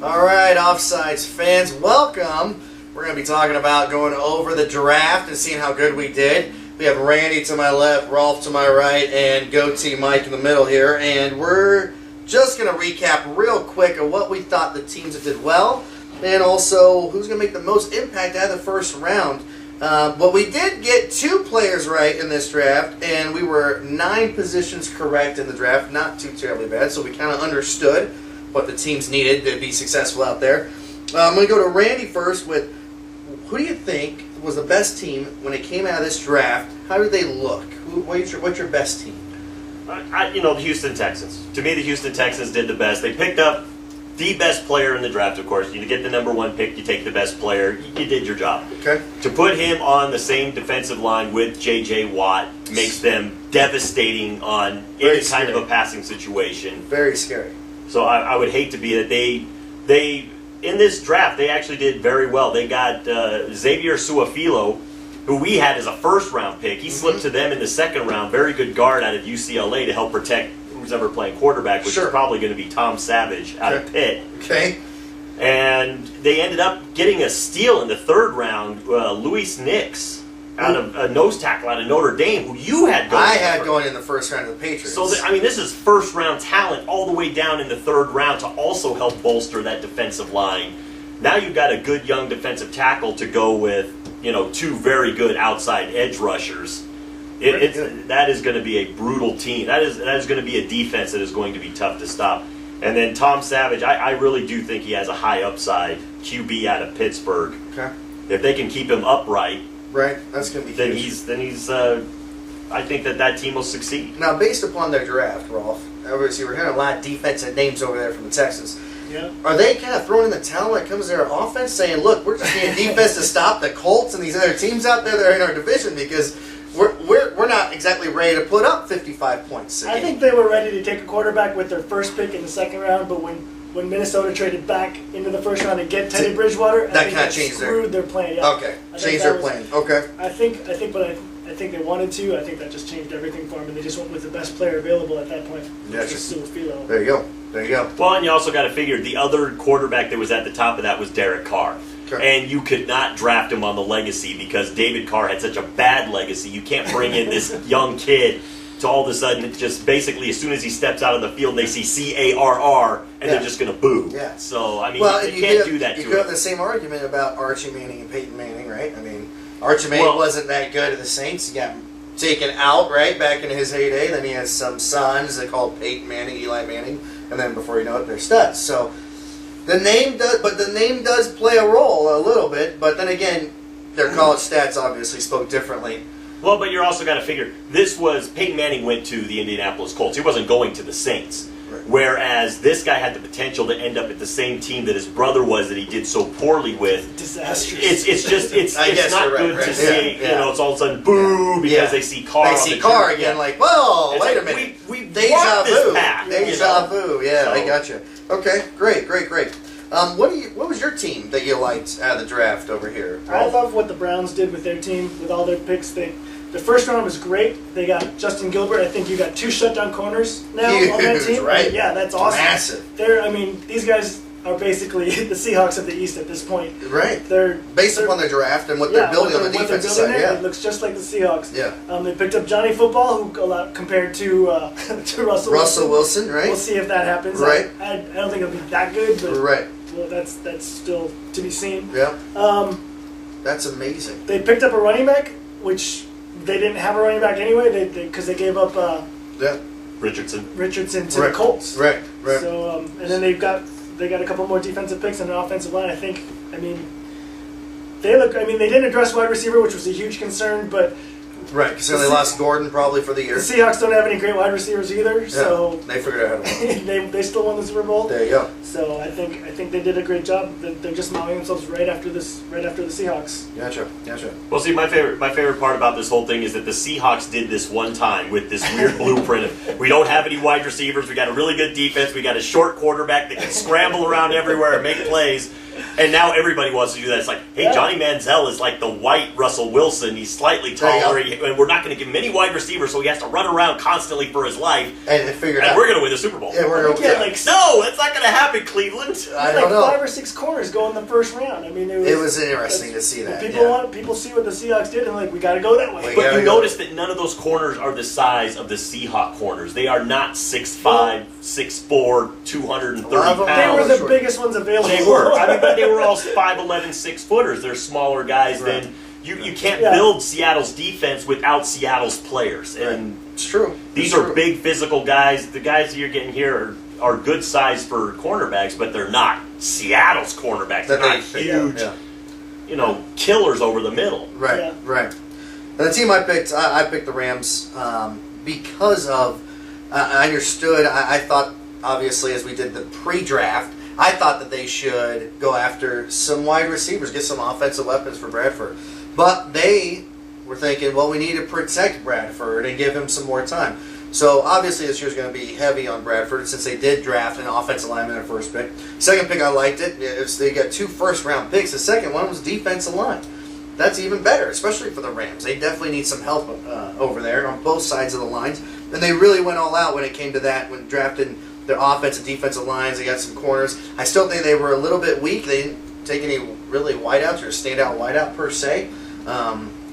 All right, Offsides fans, welcome. We're going to be talking about going over the draft and seeing how good we did. We have Randy to my left, Rolf to my right, and Goatee Mike in the middle here. And we're just going to recap real quick of what we thought the teams that did well, and also who's going to make the most impact out of the first round. But we did get 2 players right in this draft, and we were 9 positions correct in the draft. Not too terribly bad, so we kind of understood what the teams needed to be successful out there. I'm going to go to Randy first with, who do you think was the best team when it came out of this draft? How did they look? What's your best team? The Houston Texans. To me, the Houston Texans did the best. They picked up the best player in the draft, of course. You get the number 1 pick, you take the best player. You did your job. Okay. To put him on the same defensive line with J.J. Watt makes them devastating on any kind of a passing situation. Very scary. So I would hate to be that they in this draft, they actually did very well. They got Xavier Su'a-Filo, who we had as a first-round pick. He slipped to them in the second round. Very good guard out of UCLA to help protect who's ever playing quarterback, which is probably going to be Tom Savage out of Pitt. Okay. And they ended up getting a steal in the third round, Luis Nix, out of a nose tackle out of Notre Dame, who you had going. I had going in the first round of the Patriots. So, this is first-round talent all the way down in the third round to also help bolster that defensive line. Now you've got a good young defensive tackle to go with, 2 very good outside edge rushers. That is going to be a brutal team. That is going to be a defense that is going to be tough to stop. And then Tom Savage, I really do think he has a high upside QB out of Pittsburgh. Okay. If they can keep him upright, right, that's going to be huge. Then he's. I think that team will succeed. Now, based upon their draft, Rolf, obviously we're hearing a lot of defensive names over there from the Texans. Yeah. Are they kind of throwing in the towel when it comes to their offense, saying, "Look, we're just needing defense to stop the Colts and these other teams out there that are in our division because we're not exactly ready to put up 55 points." I think they were ready to take a quarterback with their first pick in the second round, but when Minnesota traded back into the first round to get Teddy Bridgewater, that kind of changed their plan. Yeah. Okay, changed their plan. Okay. I think they wanted to. I think that just changed everything for them, and they just went with the best player available at that point, which was Su'a-Filo. There you go. There you go. Well, and you also got to figure the other quarterback that was at the top of that was Derek Carr. Okay. And you could not draft him on the legacy because David Carr had such a bad legacy. You can't bring in this young kid to all of a sudden just basically as soon as he steps out on the field, they see CARR and they're just going to boo. Yeah. So, you can't do that to him. You could have the same argument about Archie Manning and Peyton Manning, right? Archie Manning wasn't that good at the Saints. He got taken out, right, back in his heyday. Then he has some sons they call Peyton Manning, Eli Manning, and then before you know it, they're studs. So the name does play a role a little bit, but then again, their college stats obviously spoke differently. Well, but you're also got to figure, Peyton Manning went to the Indianapolis Colts. He wasn't going to the Saints. Right. Whereas this guy had the potential to end up at the same team that his brother was that he did so poorly with. Disastrous. It's not good to see, it's all of a sudden boo because they see Carr. They see Carr again, like, whoa, wait a minute. We Deja vu. path, Deja vu, yeah, I got you. Okay, great. What was your team that you liked out of the draft over here? I love what the Browns did with their team, with all their picks. The first round was great. They got Justin Gilbert. I think you got 2 shutdown corners now on that team. Right? Yeah, that's awesome. Massive. These guys are basically the Seahawks of the East at this point. Right. Based upon their draft and what they're building on the defensive side. Yeah. It looks just like the Seahawks. Yeah. They picked up Johnny Football, who compared to Russell Wilson, right? We'll see if that happens. Right. I don't think it'll be that good, but right. Well, that's still to be seen. Yeah. That's amazing. They picked up a running back, which they didn't have a running back anyway, because they gave up Richardson to the Colts. Right. So and then they got a couple more defensive picks and an offensive line. They didn't address wide receiver, which was a huge concern, but right, because they lost Gordon probably for the year. The Seahawks don't have any great wide receivers either, so they figured out how to win. they still won the Super Bowl. There you go. So I think they did a great job. They're just mounting themselves right after the Seahawks. Gotcha. Well, see, my favorite part about this whole thing is that the Seahawks did this one time with this weird blueprint of we don't have any wide receivers, we got a really good defense, we got a short quarterback that can scramble around everywhere and make plays. And now everybody wants to do that. It's like, hey, Johnny Manziel is like the white Russell Wilson. He's slightly taller, and we're not going to give him any wide receivers, so he has to run around constantly for his life. And figure it out. And we're going to win the Super Bowl. Yeah, we're going to no, that's not going to happen, Cleveland. I don't know. 5 or 6 corners go in the first round. I mean, it was interesting to see that. People see what the Seahawks did, and we got to go that way. But you notice that none of those corners are the size of the Seahawk corners. They are not 6'5", 6'4", 230 pounds. They were the biggest ones available. They were. I mean, but they were all 5'11", 6-footers. They're smaller guys than you. You can't build Seattle's defense without Seattle's players. And it's true. These are big physical guys. The guys that you're getting here are good size for cornerbacks, but they're not Seattle's cornerbacks. They're not huge, killers over the middle. Right. And the team I picked the Rams because of I understood. I thought, obviously, as we did the pre-draft, I thought that they should go after some wide receivers, get some offensive weapons for Bradford. But they were thinking, well, we need to protect Bradford and give him some more time. So obviously this year's going to be heavy on Bradford since they did draft an offensive lineman in their first pick. Second pick, I liked it. They got 2 first-round picks. The second one was defensive line. That's even better, especially for the Rams. They definitely need some help over there on both sides of the lines. And they really went all out when it came to that, when drafting their offensive, defensive lines. They got some corners. I still think they were a little bit weak. They didn't take any really wideouts or standout wideout per se.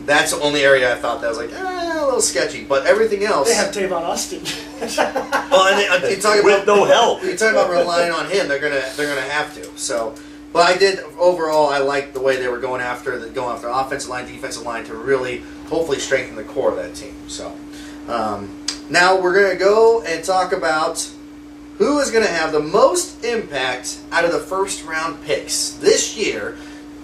That's the only area I thought that was like, a little sketchy. But everything else... They have Tavon Austin. Well, and you talk with no help. You talk about relying on him. They're gonna have to. So, but I did overall. I liked the way they were going after offensive line, defensive line to really hopefully strengthen the core of that team. So, now we're gonna go and talk about who is going to have the most impact out of the first-round picks this year.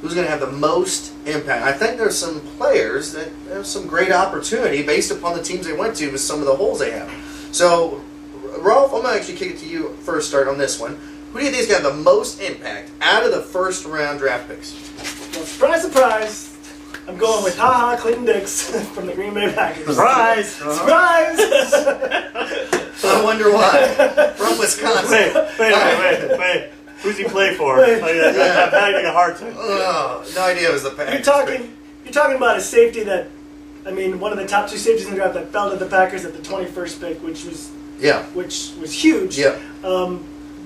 Who's going to have the most impact? I think there's some players that have some great opportunity based upon the teams they went to with some of the holes they have. So, Rolf, I'm going to actually kick it to you first, start on this one. Who do you think is going to have the most impact out of the first-round draft picks? Well, surprise, surprise. I'm going with Clinton Dix from the Green Bay Packers. Surprise! Surprise! I wonder why. From Wisconsin. Wait. Who's he play for? I'm having a hard time. Oh, no idea it was the Packers. You're talking about a safety that, I mean, one of the top 2 safeties in the draft that fell to the Packers at the 21st pick, which was huge. Yeah.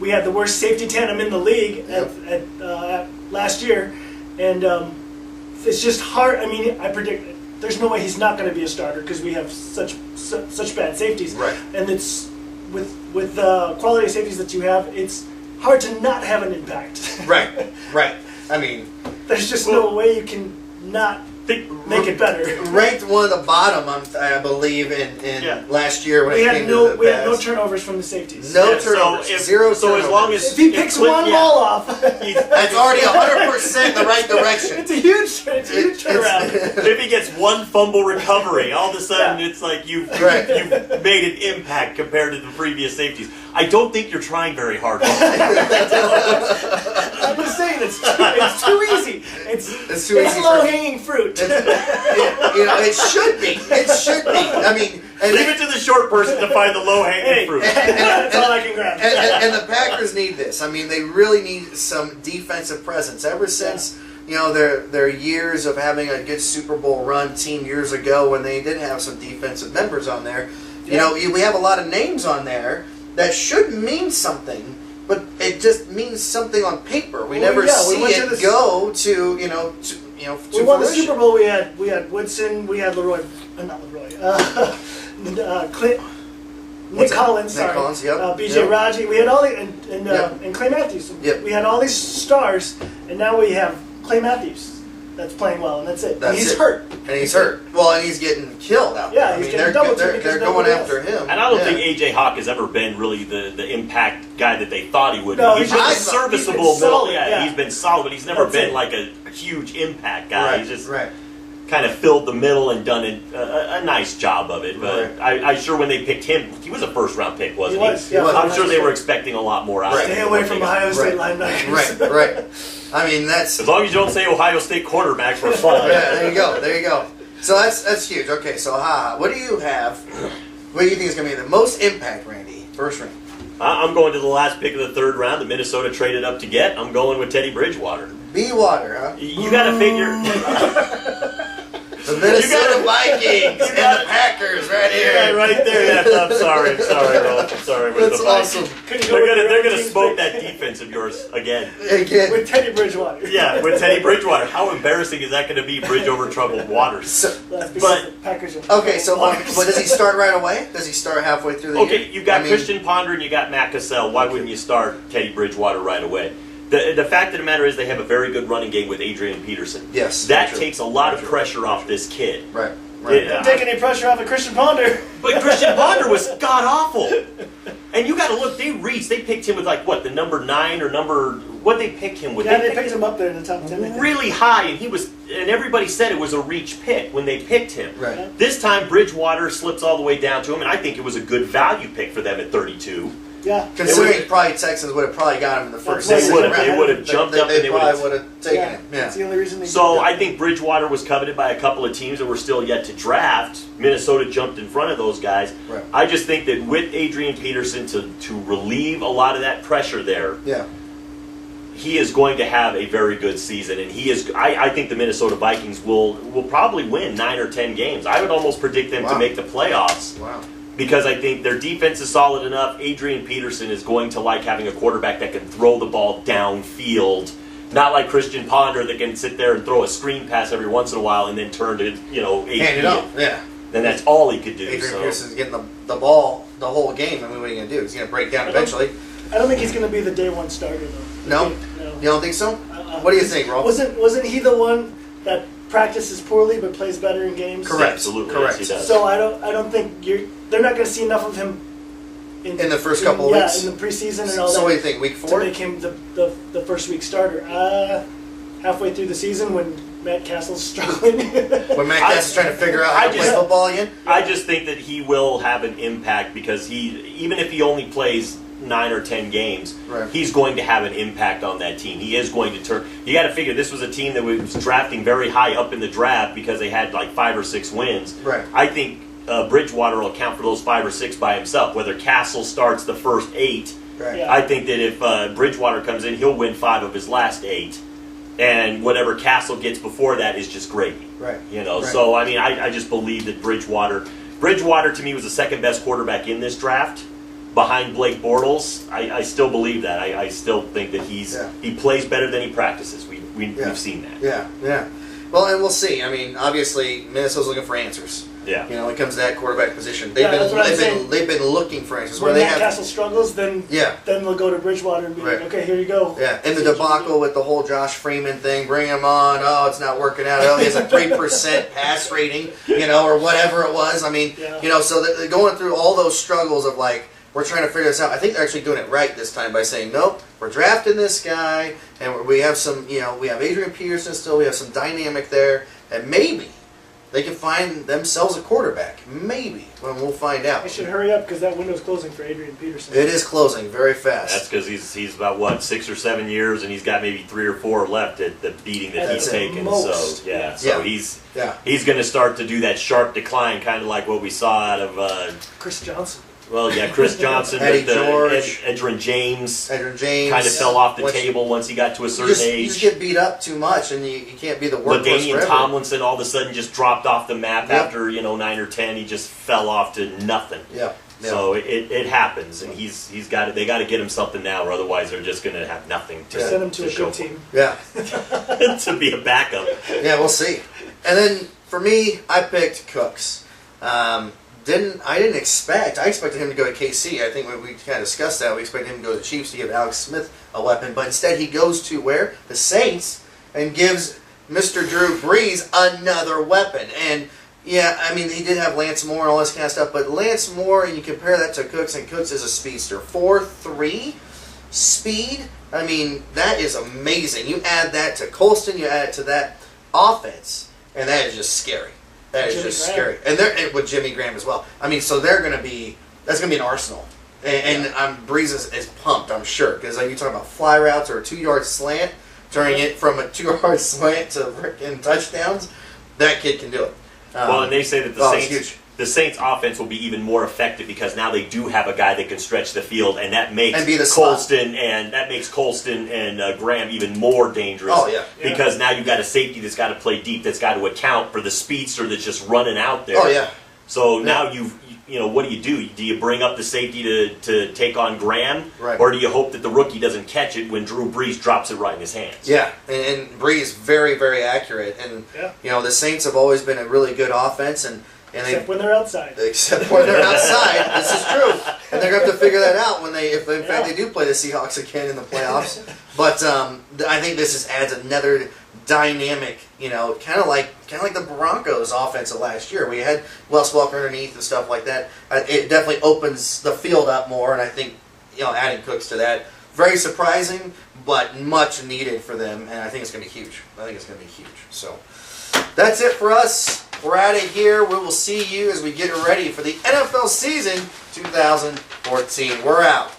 We had the worst safety tandem in the league at last year, and it's just hard. I mean, I predict there's no way he's not going to be a starter because we have such bad safeties. Right. And it's with the quality of safeties that you have, it's hard to not have an impact. Right. I mean, there's just no way you can not make it better. Ranked one of the bottom, I believe, in last year when we it had came to the we had no turnovers from the safeties. No turnovers. Zero turnovers. So as long as if he picks one ball off, that's already 100% in the right direction. It's a huge turnaround. If he gets one fumble recovery, all of a sudden it's like you've made an impact compared to the previous safeties. I don't think you're trying very hard. I'm just saying it's too easy. It's too easy. It's low-hanging fruit. It should be. It should be. I mean, leave it to the short person to find the low-hanging fruit. That's all I can grab. And the Packers need this. I mean, they really need some defensive presence. Ever since their years of having a good Super Bowl run team years ago, when they did have some defensive members on there, we have a lot of names on there that should mean something, but it just means something on paper. We never see it go to we won the Super Bowl. We had Woodson. We had Nick Collins. B.J. Raji. We had all and Clay Matthews. Yep. We had all these stars, and now we have Clay Matthews that's playing well, and that's it. He's hurt. And he's hurt. Well, and he's getting killed out there. Yeah, he's getting double teamed. They're going after him. And I don't think A.J. Hawk has ever been really the impact guy that they thought he would be. No, he's been a serviceable middle. He's been solid, but he's never been like a huge impact guy. He's just kind of filled the middle and done a nice job of it. But I'm sure when they picked him, he was a first-round pick, wasn't he? Yeah, I'm sure they were expecting a lot more out of him. Stay away from Ohio State linebackers. Right. I mean, that's... As long as you don't say Ohio State quarterbacks, we're fine. Yeah, there you go. So that's huge. Okay, so what do you have? What do you think is going to be the most impact, Randy? First round. I'm going to the last pick of the third round that Minnesota traded up to get. I'm going with Teddy Bridgewater. B-Water, huh? You got to figure. The Minnesota Vikings and the Packers right here. Yeah, right there. Yeah, I'm sorry, Rolf. I'm sorry. That's the awesome. They're gonna smoke that defense of yours again. With Teddy Bridgewater. Yeah, with Teddy Bridgewater. How embarrassing is that going to be? Bridge over troubled waters. But Packers are okay, so but does he start right away? Does he start halfway through the year? Okay, you've got Christian Ponder and you got Matt Cassell. Why wouldn't you start Teddy Bridgewater right away? The fact of the matter is they have a very good running game with Adrian Peterson. Yes. That takes a lot of pressure off this kid. Right. Don't take any pressure off of Christian Ponder. But Christian Ponder was god-awful. And you got to look, they picked him with the number 9 or what they pick him with? Yeah, they picked him up there in the top 10. Really high, and everybody said it was a reach pick when they picked him. Right. This time Bridgewater slips all the way down to him, and I think it was a good value pick for them at 32. Yeah. Considering probably Texans would have probably got him in the first They round. would have jumped up and they probably would have taken him. Yeah. That's the only reason they So I think Bridgewater was coveted by a couple of teams that were still yet to draft. Minnesota jumped in front of those guys. Right. I just think that with Adrian Peterson to relieve a lot of that pressure there, he is going to have a very good season, and he is. I think the Minnesota Vikings will probably win 9 or 10 games. I would almost predict them to make the playoffs. Wow. Because I think their defense is solid enough. Adrian Peterson is going to like having a quarterback that can throw the ball downfield. Not like Christian Ponder that can sit there and throw a screen pass every once in a while and then turn to, hand it off. Yeah. Then that's all he could do. Adrian Peterson's getting the ball the whole game. I mean, what are you going to do? He's going to break down eventually. I don't think he's going to be the day one starter, though. No? You don't think so? What do you think, Rolf? Wasn't he the one that practices poorly but plays better in games? Correct. Absolutely. Correct. Yes, he does. So I don't think they're not going to see enough of him in the first couple of weeks. Yeah, in the preseason and all that. So what do you think? Week 4 to make him the first week starter. Halfway through the season when Matt Castle's struggling. When Matt Castle's trying to figure out how to play football again. I just think that he will have an impact because even if he only plays 9 or 10 games, he's going to have an impact on that team. He is going to turn. You got to figure this was a team that was drafting very high up in the draft because they had like 5 or 6 wins. Right. I think Bridgewater will account for those 5 or 6 by himself. Whether Castle starts the first 8, I think that if Bridgewater comes in, he'll win 5 of his last 8. And whatever Castle gets before that is just gravy. Right. So I mean, I just believe that Bridgewater to me was the second best quarterback in this draft, behind Blake Bortles. I still believe that. I still think that he plays better than he practices. We've seen that. Yeah. Well, and we'll see. I mean, obviously, Minnesota's looking for answers. Yeah. When it comes to that quarterback position, they've been looking for answers. When Matt Castle struggles, then they'll go to Bridgewater and be like, okay, here you go. Yeah, and the debacle with the whole Josh Freeman thing, bring him on. Oh, it's not working out. Oh, he has a 3% pass rating, or whatever it was. I mean, so they're going through all those struggles of like, we're trying to figure this out. I think they're actually doing it right this time by saying, nope, we're drafting this guy, and we have some, we have Adrian Peterson still, we have some dynamic there, and maybe they can find themselves a quarterback. Maybe. Well, we'll find out. They should hurry up because that window's closing for Adrian Peterson. It is closing very fast. That's because he's about 6 or 7 years, and he's got maybe 3 or 4 left at the beating that he's taken. Most. So he's going to start to do that sharp decline, kind of like what we saw out of Chris Johnson. Well, yeah, Chris Johnson, Eddie George, Edgerrin James kind of fell off the table once he got to a certain age. You just get beat up too much, and you can't be the workhorse forever. LaDainian Tomlinson all of a sudden just dropped off the map after 9 or 10. He just fell off to nothing. Yeah. So it happens, and he's got it. They got to get him something now, or otherwise they're just going to have nothing to send him to a good team. Yeah. To be a backup. Yeah, we'll see. And then for me, I picked Cooks. I expected him to go to KC. I think we kind of discussed that. We expected him to go to the Chiefs to give Alex Smith a weapon, but instead he goes to where? The Saints, and gives Mr. Drew Brees another weapon. And yeah, I mean, he did have Lance Moore and all this kind of stuff, but Lance Moore, and you compare that to Cooks, and Cooks is a speedster. 4.3 speed. I mean, that is amazing. You add that to Colston, you add it to that offense, and that is just scary. That is just scary. And with Jimmy Graham as well. I mean, so that's going to be an arsenal. And Breeze is pumped, I'm sure. Because like you talk about fly routes or a 2-yard slant, turning it from a 2-yard slant to freaking touchdowns, that kid can do it. Well, and they say that the the Saints offense will be even more effective because now they do have a guy that can stretch the field, and that makes And be the slot. Colston and Graham even more dangerous. Oh, yeah. Because now you've got a safety that's got to play deep, that's got to account for the speedster that's just running out there. Oh, yeah. So now what do? Do you bring up the safety to take on Graham? Right. Or do you hope that the rookie doesn't catch it when Drew Brees drops it right in his hands? Yeah, and Breeze very, very accurate. And, the Saints have always been a really good offense. And Except when they're outside. Except when they're outside. This is true. And they're going to have to figure that out if in fact they do play the Seahawks again in the playoffs. But I think this adds another dynamic, kind of like the Broncos offense of last year. We had Wes Welker underneath and stuff like that. It definitely opens the field up more, and I think, adding Cooks to that, very surprising, but much needed for them, and I think it's going to be huge. So that's it for us. We're out of here. We will see you as we get ready for the NFL season 2014. We're out.